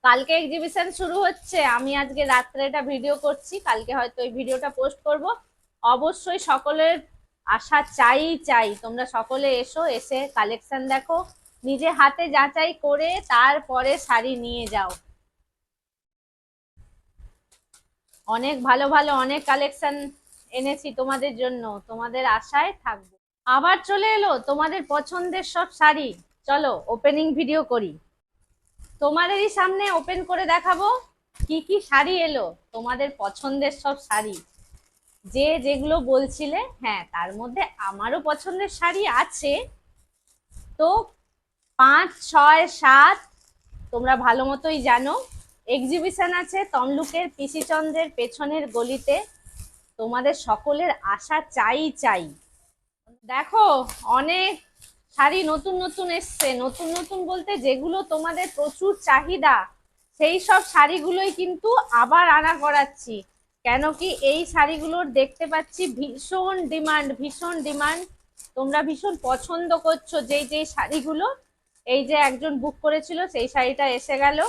কালকে এক্সিবিশন শুরু হচ্ছে। আমি আজকে রাত্রে এটা ভিডিও করছি, কালকে হয়তো এই ভিডিওটা পোস্ট করব। অবশ্যই সকলের আশা চাই চাই, তোমরা সকলে এসো, এসে কালেকশন দেখো, নিজে হাতে যাচাই করে তারপরে শাড়ি নিয়ে যাও। অনেক ভালো ভালো অনেক কালেকশন এনেছি তোমাদের জন্য, তোমাদের আশায় থাকবো। আবার চলে এলো তোমাদের পছন্দের সব শাড়ি। চলো ওপেনিং ভিডিও করি, তোমাদেরই সামনে ওপেন করে দেখাবো কি কি শাড়ি এলো। তোমাদের পছন্দের সব শাড়ি, যে যেগুলো বলছিলে, হ্যাঁ তার মধ্যে আমারও পছন্দের শাড়ি আছে। তো 5, 6, 7 তোমরা ভালো মতোই জানো, এক্সিবিশন আছে তমলুকের পিসিচন্দ্রের পেছনের গলিতে। তোমাদের সকলের আশা চাই চাই। দেখো, অনেক শাড়ি নতুন নতুন এসছে। নতুন নতুন বলতে যেগুলো তোমাদের প্রচুর চাহিদা, সেই সব শাড়িগুলোই কিন্তু আবার আনা করাচ্ছি। কেন কি এই শাড়িগুলোর দেখতে পাচ্ছি ভীষণ ডিমান্ড, ভীষণ ডিমান্ড। তোমরা ভীষণ পছন্দ করছো যেই যেই শাড়িগুলো। এই যে একজন বুক করেছিল, সেই শাড়িটা এসে গেল।